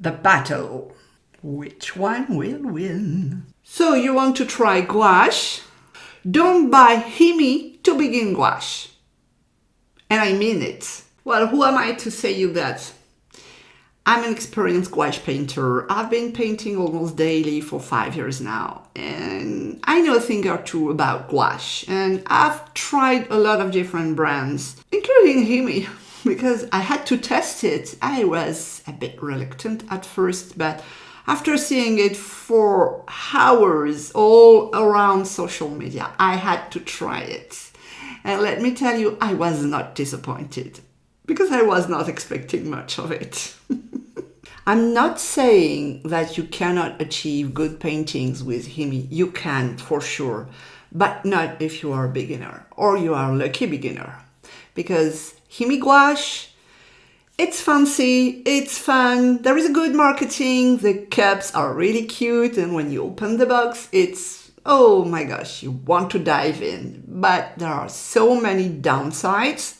the battle. Which one will win? So you want to try gouache? Don't buy Himi to begin gouache. And I mean it. Well, who am I to say you that? I'm an experienced gouache painter. I've been painting almost daily for 5 years now. And I know a thing or two about gouache. And I've tried a lot of different brands, including Himi, because I had to test it. I was a bit reluctant at first, but after seeing it for hours all around social media, I had to try it. And let me tell you, I was not disappointed because I was not expecting much of it. I'm not saying that you cannot achieve good paintings with Himi. You can, for sure, but not if you are a beginner or you are a lucky beginner. Because Himi gouache, it's fancy, it's fun, there is a good marketing, the cups are really cute, and when you open the box, it's, oh my gosh, you want to dive in. But there are so many downsides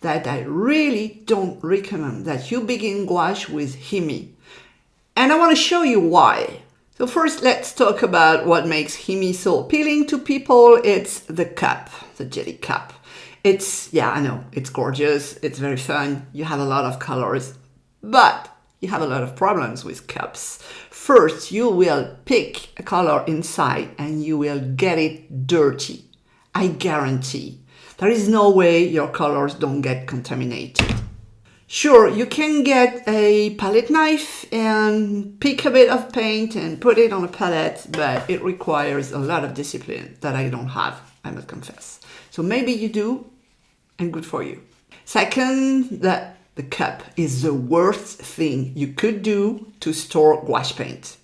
that I really don't recommend that you begin gouache with Himi. And I want to show you why. So first, let's talk about what makes Himi so appealing to people. It's the cup, the jelly cup. It's, yeah, I know, it's gorgeous, it's very fun, you have a lot of colors, but you have a lot of problems with cups. First, you will pick a color inside and you will get it dirty. I guarantee. There is no way your colors don't get contaminated. Sure, you can get a palette knife and pick a bit of paint and put it on a palette, but it requires a lot of discipline that I don't have, I must confess. So maybe you do, and good for you. Second, that the cup is the worst thing you could do to store gouache paint.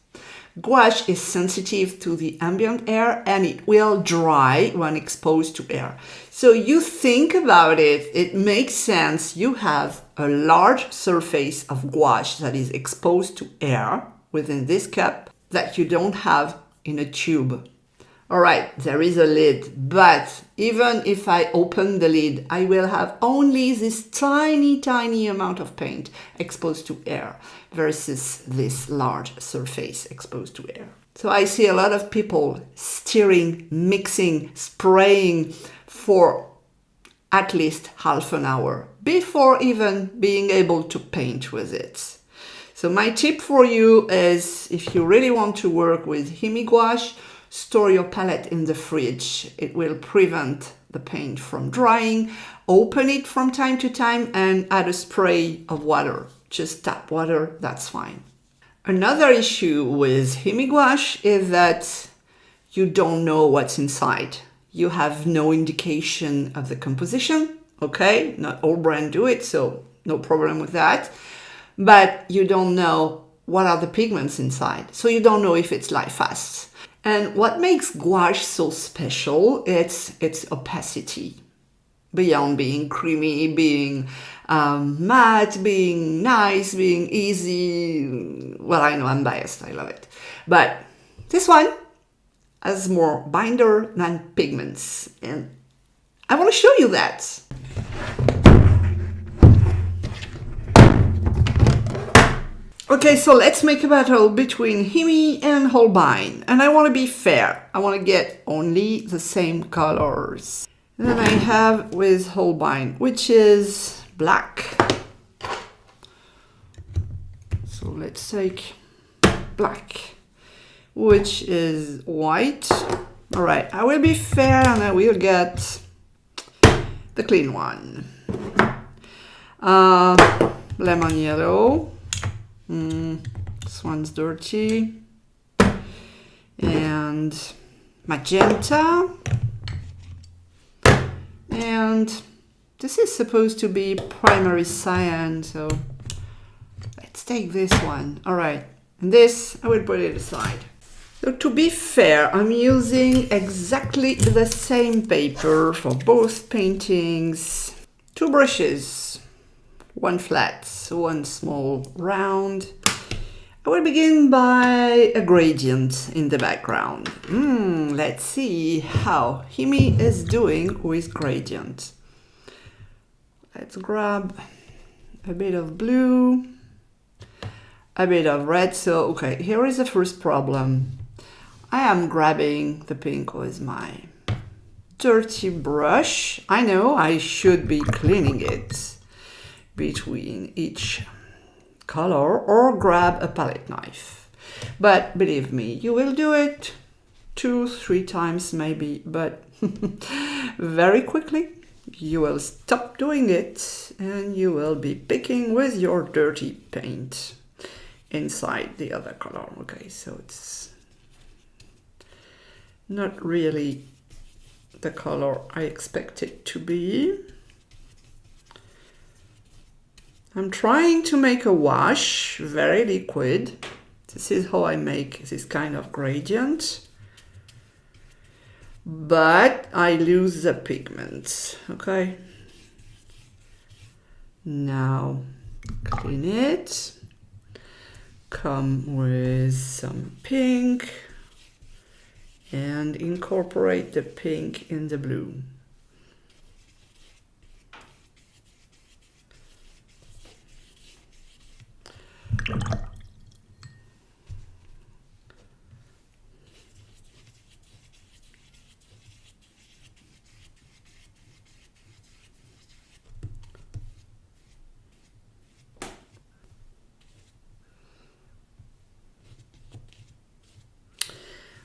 Gouache is sensitive to the ambient air and it will dry when exposed to air. So you think about it, it makes sense. You have a large surface of gouache that is exposed to air within this cup that you don't have in a tube. All right, there is a lid, but even if I open the lid, I will have only this tiny amount of paint exposed to air versus this large surface exposed to air. So I see a lot of people stirring, mixing, spraying for at least half an hour before even being able to paint with it. So my tip for you is, if you really want to work with Himi gouache, store your palette in the fridge. It will prevent the paint from drying. Open it from time to time and add a spray of water. Just tap water, that's fine. Another issue with Himi gouache is that you don't know what's inside. You have no indication of the composition. Okay, not all brands do it, so no problem with that. But you don't know what are the pigments inside. So you don't know if it's light fast. And what makes gouache so special, it's its opacity. Beyond being creamy, being matte, being nice, being easy. Well, I know I'm biased, I love it. But this one has more binder than pigments. And I want to show you that. Okay, so let's make a battle between Himi and Holbein. And I want to be fair. I want to get only the same colors. And then I have with Holbein, which is black. So let's take black, which is white. All right, I will be fair and I will get the clean one. Lemon yellow. This one's dirty. And magenta. And this is supposed to be primary cyan, so let's take this one. All right, and this, I will put it aside. So to be fair, I'm using exactly the same paper for both paintings. 2 brushes, one flat, one small round. I will begin by a gradient in the background. Let's see how Himi is doing with gradient. Let's grab a bit of blue, a bit of red. So, okay, here is the first problem. I am grabbing the pink with my dirty brush. I know I should be cleaning it between each color or grab a palette knife. But believe me, you will do it 2-3 times maybe, but very quickly you will stop doing it and you will be picking with your dirty paint inside the other color. Okay, so it's not really the color I expect it to be. I'm trying to make a wash, very liquid. This is how I make this kind of gradient. But I lose the pigments, okay? Now, clean it. Come with some pink and incorporate the pink in the blue.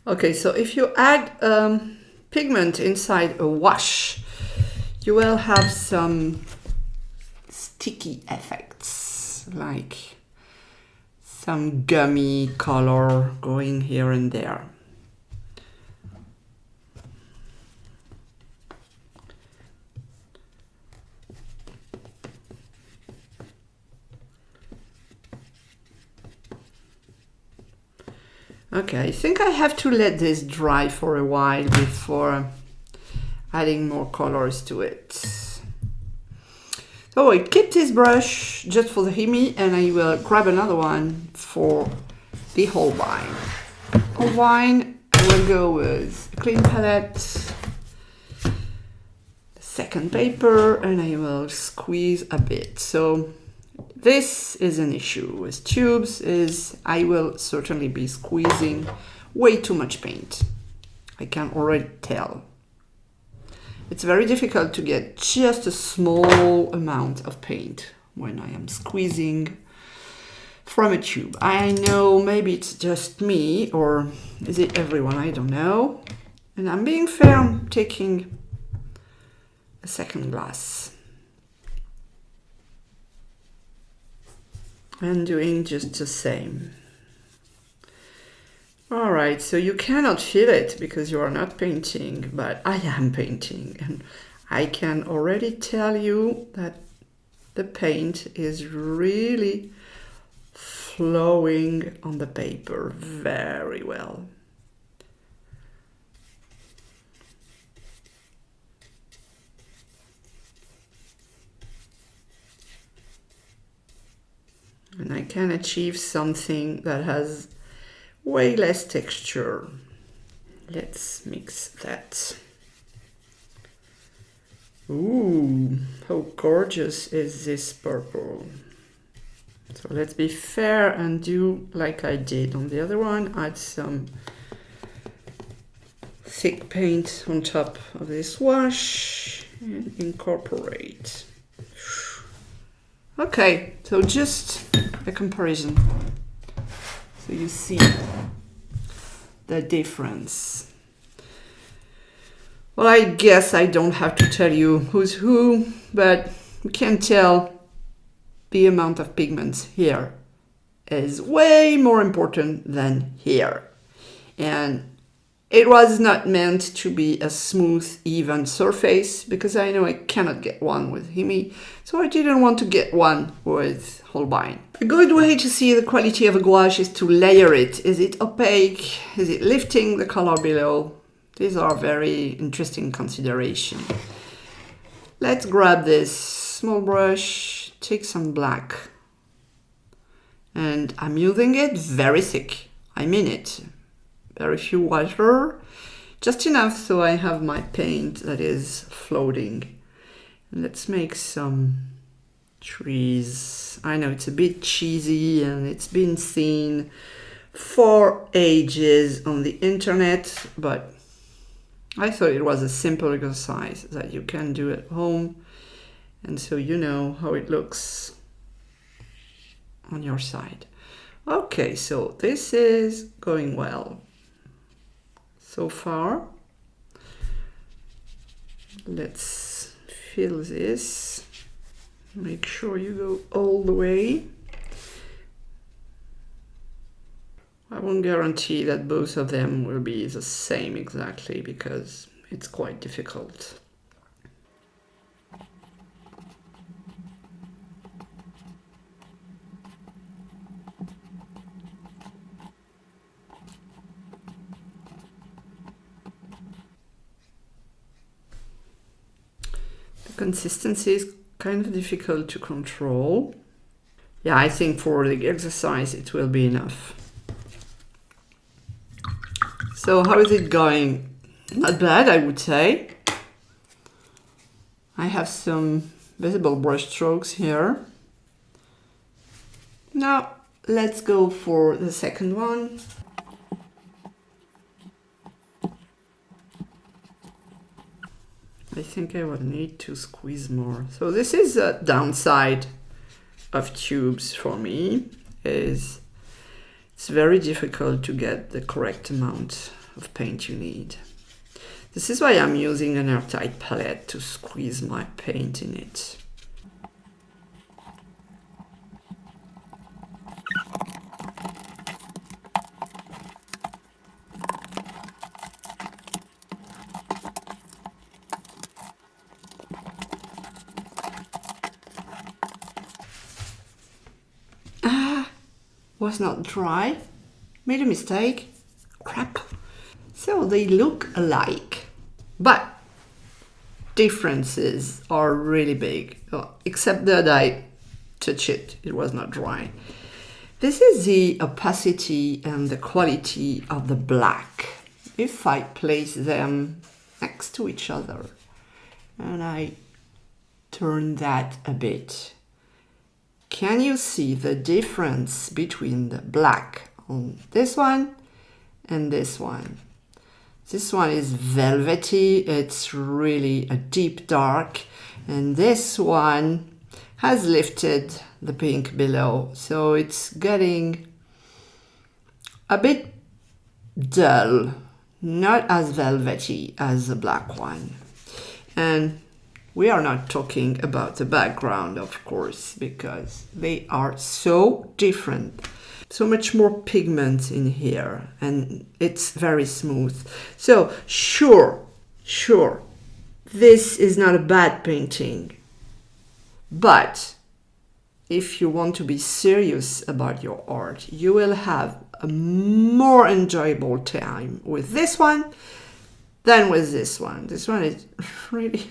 Okay, so if you add pigment inside a wash, you will have some sticky effects, like some gummy color going here and there. Okay, I think I have to let this dry for a while before adding more colors to it. So I keep this brush just for the Himi and I will grab another one for the Holbein. Holbein, I will go with a clean palette, the second paper, and I will squeeze a bit. So this is an issue with tubes, is I will certainly be squeezing way too much paint. I can already tell. It's very difficult to get just a small amount of paint when I am squeezing from a tube. I know maybe it's just me, or is it everyone? I don't know. And I'm being fair, I'm taking a second glass. And doing just the same. All right, so you cannot feel it because you are not painting, but I am painting. And I can already tell you that the paint is really flowing on the paper very well. And I can achieve something that has way less texture. Let's mix that. Ooh, how gorgeous is this purple. So let's be fair and do like I did on the other one. Add some thick paint on top of this wash and incorporate. Okay, so just a comparison. So you see the difference. Well, I guess I don't have to tell you who's who, but you can tell the amount of pigments here is way more important than here. And it was not meant to be a smooth, even surface, because I know I cannot get one with Himi, so I didn't want to get one with Holbein. A good way to see the quality of a gouache is to layer it. Is it opaque? Is it lifting the color below? These are very interesting considerations. Let's grab this small brush, take some black, and I'm using it very thick. I mean it. Very few water, just enough so I have my paint that is floating. Let's make some trees. works. I know it's a bit cheesy and it's been seen for ages on the internet, but I thought it was a simple exercise that you can do at home, and so you know how it looks on your side. Okay, so this is going well so far. Let's fill this. Make sure you go all the way. I won't guarantee that both of them will be the same exactly because it's quite difficult. The consistency is kind of difficult to control. Yeah, I think for the exercise it will be enough. So how is it going? Not bad, I would say. I have some visible brush strokes here. Now let's go for the second one. I think I will need to squeeze more. So this is a downside of tubes for me, is it's very difficult to get the correct amount of paint you need. This is why I'm using an airtight palette to squeeze my paint in it. Was not dry. Made a mistake. Crap. So they look alike, but differences are really big, except that I touched it. It was not dry. This is the opacity and the quality of the black. If I place them next to each other and I turn that a bit, can you see the difference between the black on this one and this one? This one is velvety, it's really a deep dark, and this one has lifted the pink below, so it's getting a bit dull, not as velvety as the black one. And we are not talking about the background, of course, because they are so different. So much more pigment in here, and it's very smooth. So sure, this is not a bad painting. But if you want to be serious about your art, you will have a more enjoyable time with this one than with this one. This one is really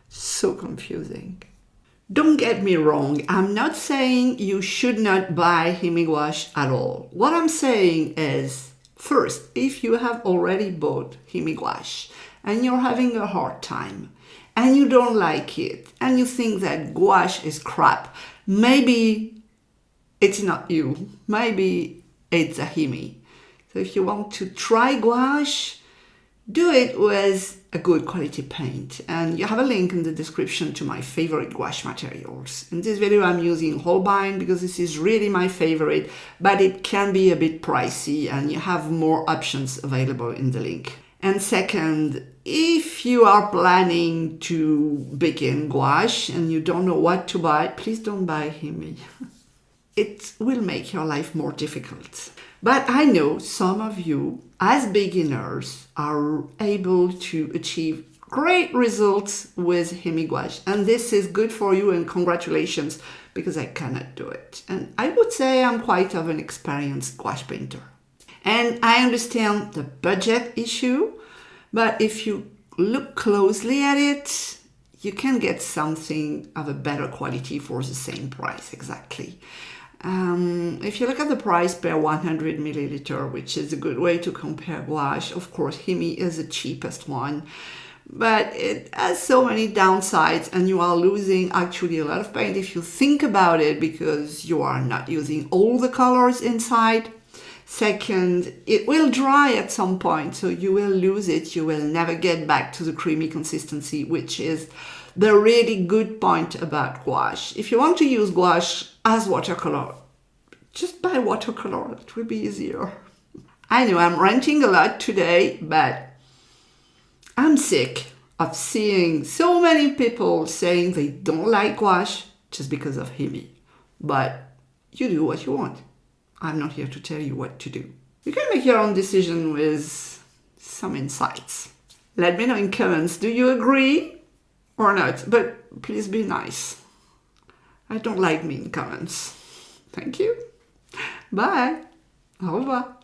so confusing. Don't get me wrong, I'm not saying you should not buy Himi gouache at all. What I'm saying is, first, if you have already bought Himi gouache and you're having a hard time and you don't like it and you think that gouache is crap, maybe it's not you, maybe it's a Himi. So if you want to try gouache, do it with a good quality paint, and you have a link in the description to my favorite gouache materials. In this video I'm using Holbein because this is really my favorite, but it can be a bit pricey and you have more options available in the link. And second, if you are planning to begin gouache and you don't know what to buy, please don't buy Himi. It will make your life more difficult. But I know some of you, as beginners, are able to achieve great results with Himi gouache. And this is good for you, and congratulations, because I cannot do it. And I would say I'm quite of an experienced gouache painter. And I understand the budget issue, but if you look closely at it, you can get something of a better quality for the same price, exactly. If you look at the price per 100 milliliter, which is a good way to compare gouache, of course, Himi is the cheapest one. but it has so many downsides and you are losing actually a lot of paint if you think about it, because you are not using all the colors inside. Second, it will dry at some point, so you will lose it. You will never get back to the creamy consistency, which is the really good point about gouache. If you want to use gouache as watercolor, just buy watercolor. It will be easier. I know I'm ranting a lot today, but I'm sick of seeing so many people saying they don't like gouache just because of Himi. But you do what you want. I'm not here to tell you what to do. You can make your own decision with some insights. Let me know in comments, do you agree or not? But please be nice. I don't like mean comments. Thank you. Bye. Au revoir.